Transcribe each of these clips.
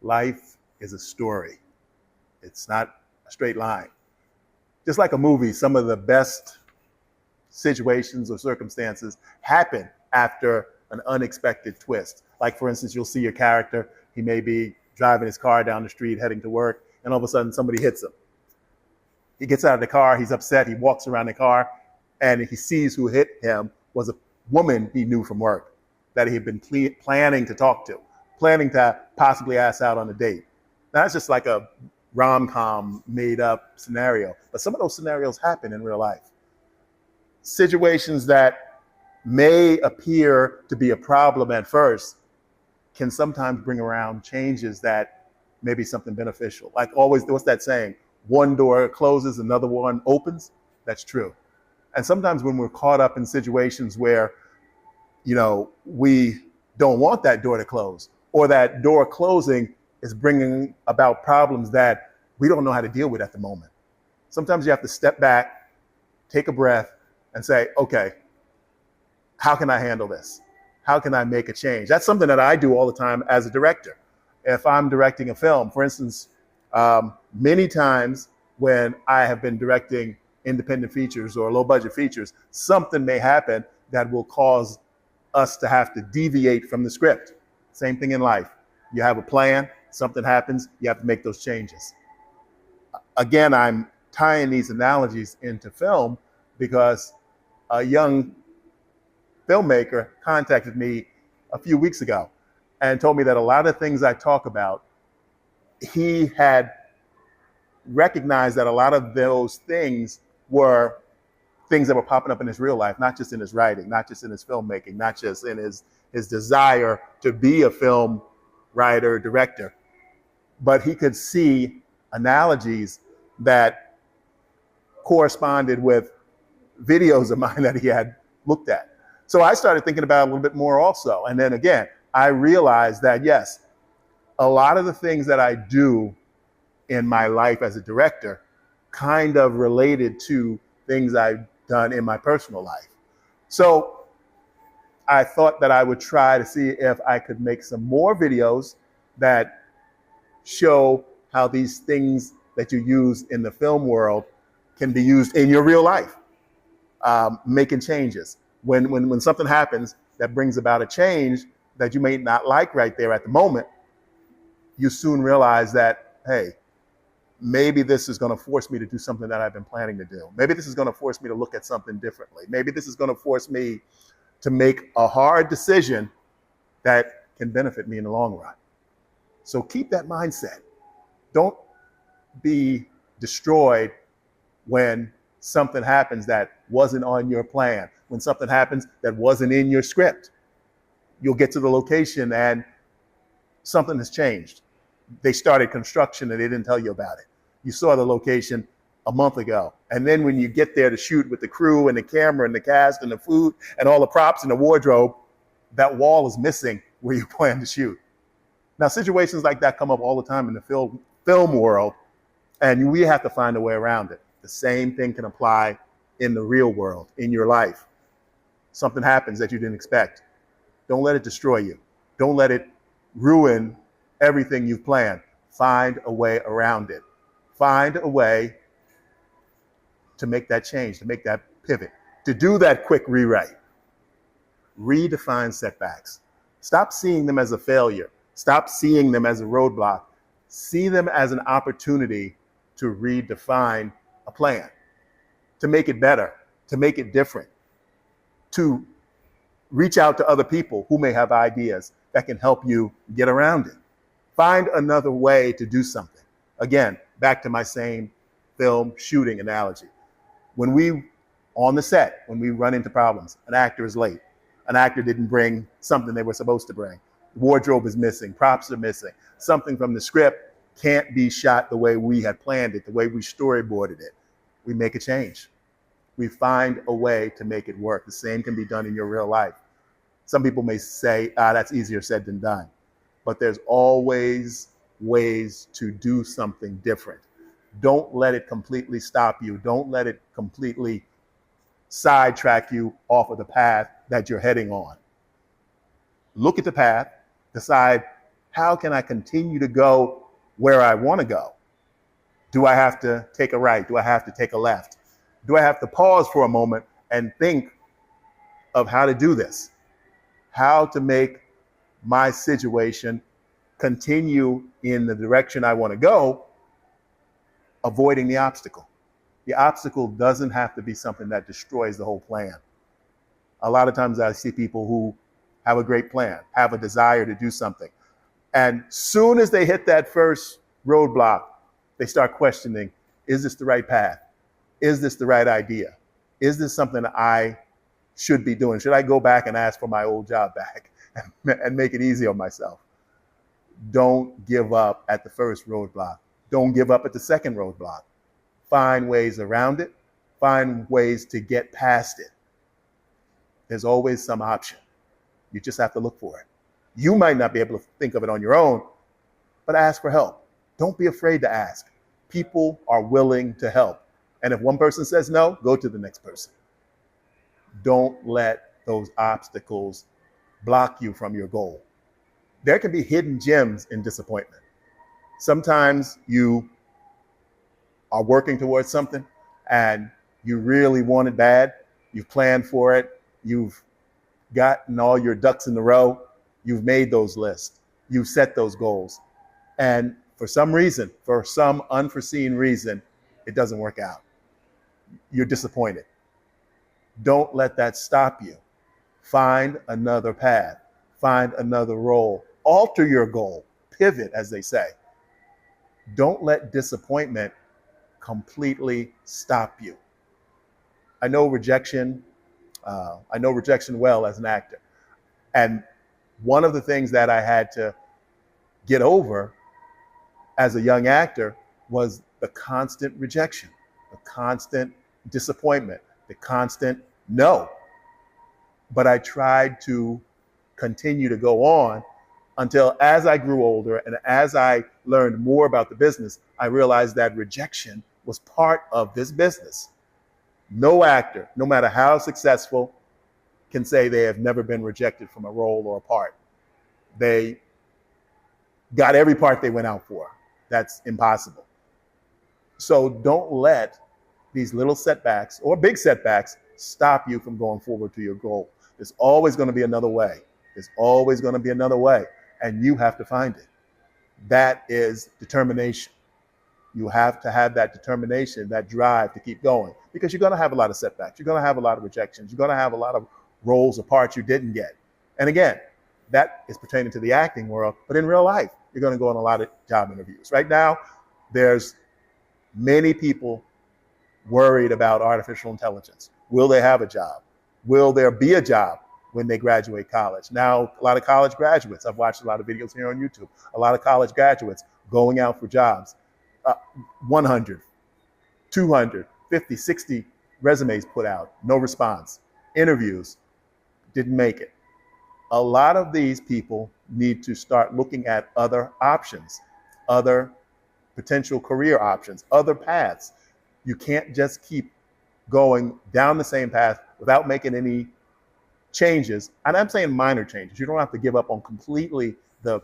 Life is a story. It's not a straight line. Just like a movie, some of the best situations or circumstances happen after an unexpected twist. Like, for instance, you'll see your character, he may be driving his car down the street heading to work, and all of a sudden somebody hits him. He gets out of the car, he's upset, he walks around the car, and he sees who hit him was a woman he knew from work that he had been planning to talk to, planning to possibly ask out on a date. Now, that's just like a rom-com made up scenario, but some of those scenarios happen in real life. Situations that may appear to be a problem at first can sometimes bring around changes that may be something beneficial. Like always, what's that saying? One door closes, another one opens. That's true. And sometimes when we're caught up in situations where, we don't want that door to close, or that door closing is bringing about problems that we don't know how to deal with at the moment. Sometimes you have to step back, take a breath, and say, okay, how can I handle this? How can I make a change? That's something that I do all the time as a director. If I'm directing a film, for instance, many times when I have been directing independent features or low budget features, something may happen that will cause us to have to deviate from the script. Same thing in life. You have a plan, something happens, you have to make those changes. Again, I'm tying these analogies into film because a young filmmaker contacted me a few weeks ago and told me that a lot of things I talk about, he had recognized that a lot of those things were things that were popping up in his real life, not just in his writing, not just in his filmmaking, not just in his desire to be a film writer, director, but he could see analogies that corresponded with videos of mine that he had looked at. So I started thinking about it a little bit more also. And then again, I realized that, yes, a lot of the things that I do in my life as a director kind of related to things I've done in my personal life. So I thought that I would try to see if I could make some more videos that show how these things that you use in the film world can be used in your real life, making changes. When something happens that brings about a change that you may not like right there at the moment, you soon realize that, hey, maybe this is going to force me to do something that I've been planning to do. Maybe this is going to force me to look at something differently. Maybe this is going to force me to make a hard decision that can benefit me in the long run. So keep that mindset. Don't be destroyed when something happens that wasn't on your plan, when something happens that wasn't in your script. You'll get to the location and something has changed. They started construction and they didn't tell you about it. You saw the location a month ago. And then when you get there to shoot with the crew and the camera and the cast and the food and all the props and the wardrobe, that wall is missing where you plan to shoot. Now, situations like that come up all the time in the film world, and we have to find a way around it. The same thing can apply in the real world, in your life. Something happens that you didn't expect. Don't let it destroy you. Don't let it ruin everything you've planned. Find a way around it. Find a way to make that change, to make that pivot, to do that quick rewrite. Redefine setbacks. Stop seeing them as a failure. Stop seeing them as a roadblock. See them as an opportunity to redefine a plan, to make it better, to make it different, to reach out to other people who may have ideas that can help you get around it. Find another way to do something. Again, back to my same film shooting analogy. When we, on the set, when we run into problems, an actor is late, an actor didn't bring something they were supposed to bring, wardrobe is missing, props are missing, something from the script can't be shot the way we had planned it, the way we storyboarded it. We make a change. We find a way to make it work. The same can be done in your real life. Some people may say, that's easier said than done. But there's always ways to do something different. Don't let it completely stop you. Don't let it completely sidetrack you off of the path that you're heading on. Look at the path, decide How can I continue to go where I want to go? Do I have to take a right? Do I have to take a left? Do I have to pause for a moment and think of how to do this? How to make my situation continue in the direction I want to go, avoiding the obstacle. The obstacle doesn't have to be something that destroys the whole plan. A lot of times I see people who have a great plan, have a desire to do something, and soon as they hit that first roadblock, they start questioning, is this the right path? Is this the right idea? Is this something I should be doing? Should I go back and ask for my old job back and make it easy on myself? Don't give up at the first roadblock. Don't give up at the second roadblock. Find ways around it. Find ways to get past it. There's always some option. You just have to look for it. You might not be able to think of it on your own, but ask for help. Don't be afraid to ask. People are willing to help. And if one person says no, go to the next person. Don't let those obstacles block you from your goal. There can be hidden gems in disappointment. Sometimes you are working towards something and you really want it bad. You've planned for it. You've gotten all your ducks in a row. You've made those lists. You've set those goals. And for some reason, for some unforeseen reason, it doesn't work out. You're disappointed. Don't let that stop you. Find another path. Find another role. Alter your goal. Pivot, as they say. Don't let disappointment completely stop you. I know rejection well as an actor. And one of the things that I had to get over as a young actor was the constant rejection, the constant disappointment, the constant no. But I tried to continue to go on until, as I grew older and as I learned more about the business, I realized that rejection was part of this business. No actor, no matter how successful, can say they have never been rejected from a role or a part. They got every part they went out for. That's impossible. So don't let these little setbacks or big setbacks stop you from going forward to your goal. There's always going to be another way. There's always going to be another way, and you have to find it. That is determination. You have to have that determination, that drive to keep going, because you're going to have a lot of setbacks. You're going to have a lot of rejections. You're going to have a lot of roles or parts you didn't get. And again, that is pertaining to the acting world, but in real life, you're going to go on a lot of job interviews. Right now, there's many people worried about artificial intelligence. Will they have a job? Will there be a job when they graduate college? Now, a lot of college graduates, I've watched a lot of videos here on YouTube, a lot of college graduates going out for jobs. 100, 200, 50, 60 resumes put out, no response. Interviews, didn't make it. A lot of these people need to start looking at other options, other potential career options, other paths. You can't just keep going down the same path without making any changes. And I'm saying minor changes. You don't have to give up on completely the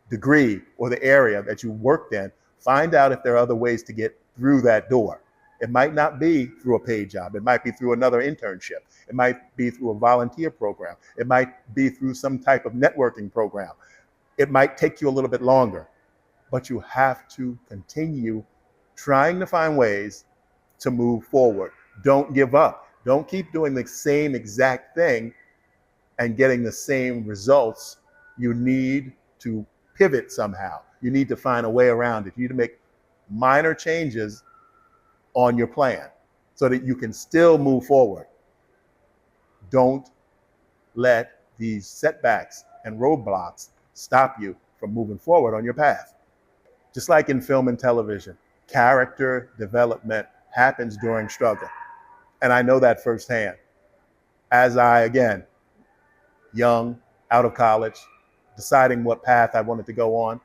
degree or the area that you worked in. Find out if there are other ways to get through that door. It might not be through a paid job. It might be through another internship. It might be through a volunteer program. It might be through some type of networking program. It might take you a little bit longer, but you have to continue trying to find ways to move forward. Don't give up. Don't keep doing the same exact thing and getting the same results. You need to pivot somehow. You need to find a way around it. You need to make minor changes on your plan so that you can still move forward. Don't let these setbacks and roadblocks stop you from moving forward on your path. Just like in film and television, character development happens during struggle. And I know that firsthand. As I, again, young, out of college, deciding what path I wanted to go on,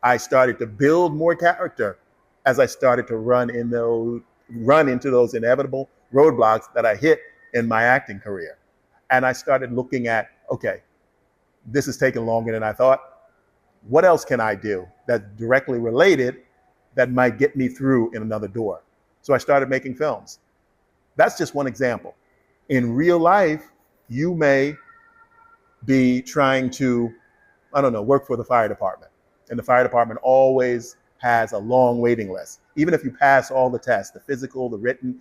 I started to build more character as I started to run into those inevitable roadblocks that I hit in my acting career. And I started looking at, okay, this is taking longer than I thought. What else can I do that's directly related that might get me through in another door? So I started making films. That's just one example. In real life, you may be trying to, I don't know, work for the fire department. And the fire department always has a long waiting list. Even if you pass all the tests, the physical, the written,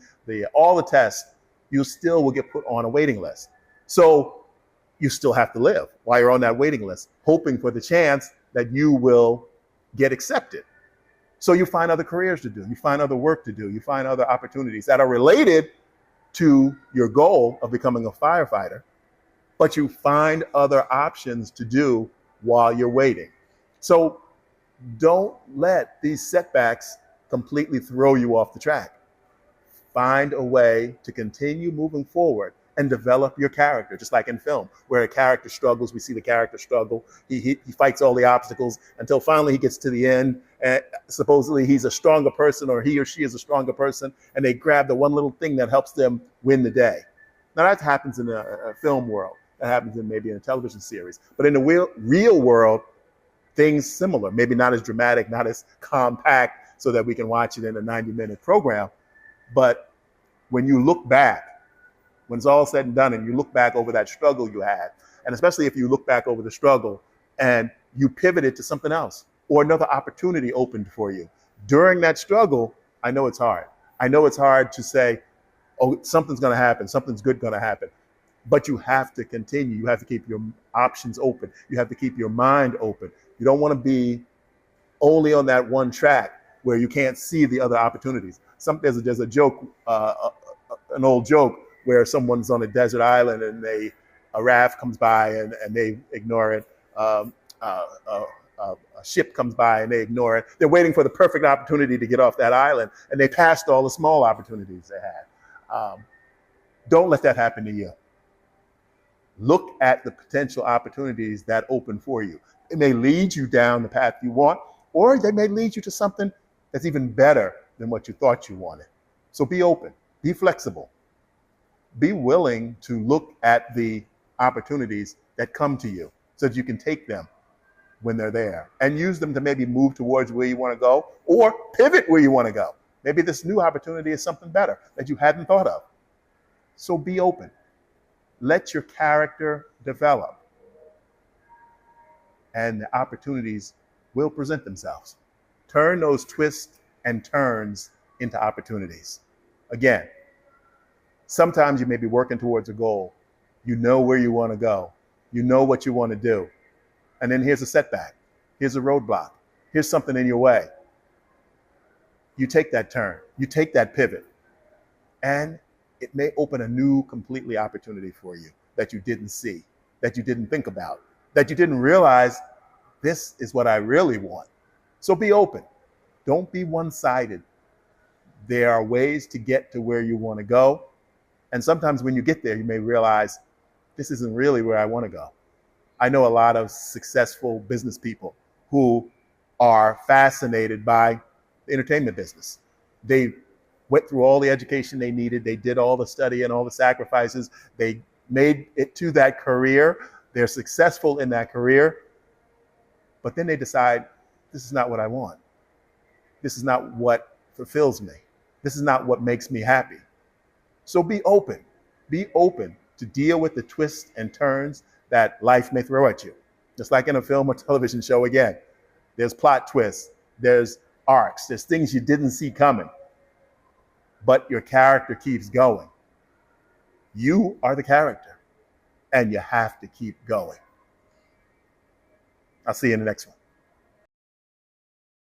all the tests, you still will get put on a waiting list. So you still have to live while you're on that waiting list, hoping for the chance that you will get accepted. So you find other careers to do, you find other work to do, you find other opportunities that are related to your goal of becoming a firefighter, but you find other options to do while you're waiting. So don't let these setbacks completely throw you off the track. Find a way to continue moving forward and develop your character, just like in film, where a character struggles. We see the character struggle. He fights all the obstacles until finally he gets to the end. And supposedly he's a stronger person, or he or she is a stronger person, and they grab the one little thing that helps them win the day. Now that happens in a film world. That happens in maybe in a television series. But in the real world, things similar, maybe not as dramatic, not as compact, so that we can watch it in a 90-minute program. But when you look back, when it's all said and done, and you look back over that struggle you had, and especially if you look back over the struggle and you pivoted to something else, or another opportunity opened for you during that struggle, I know it's hard. I know it's hard to say, oh, something's going to happen, something's good going to happen. But you have to continue. You have to keep your options open. You have to keep your mind open. You don't want to be only on that one track where you can't see the other opportunities. There's a joke, an old joke, where someone's on a desert island and a raft comes by and they ignore it. A ship comes by and they ignore it. They're waiting for the perfect opportunity to get off that island, and they passed all the small opportunities they had. Don't let that happen to you. Look at the potential opportunities that open for you. It may lead you down the path you want, or they may lead you to something that's even better than what you thought you wanted. So be open, be flexible, be willing to look at the opportunities that come to you so that you can take them when they're there and use them to maybe move towards where you want to go, or pivot where you want to go. Maybe this new opportunity is something better that you hadn't thought of. So be open. Let your character develop, and the opportunities will present themselves. Turn those twists and turns into opportunities. Again, sometimes you may be working towards a goal. You know where you want to go. You know what you want to do. And then here's a setback. Here's a roadblock. Here's something in your way. You take that turn. You take that pivot. And it may open a new completely opportunity for you that you didn't see, that you didn't think about, that you didn't realize this is what I really want. So be open. Don't be one-sided. There are ways to get to where you want to go. And sometimes when you get there, you may realize this isn't really where I want to go. I know a lot of successful business people who are fascinated by the entertainment business. They went through all the education they needed. They did all the study and all the sacrifices. They made it to that career. They're successful in that career. But then they decide, this is not what I want. This is not what fulfills me. This is not what makes me happy. So be open. Be open to deal with the twists and turns that life may throw at you. Just like in a film or television show, again, there's plot twists, there's arcs, there's things you didn't see coming. But your character keeps going. You are the character, and you have to keep going. I'll see you in the next one.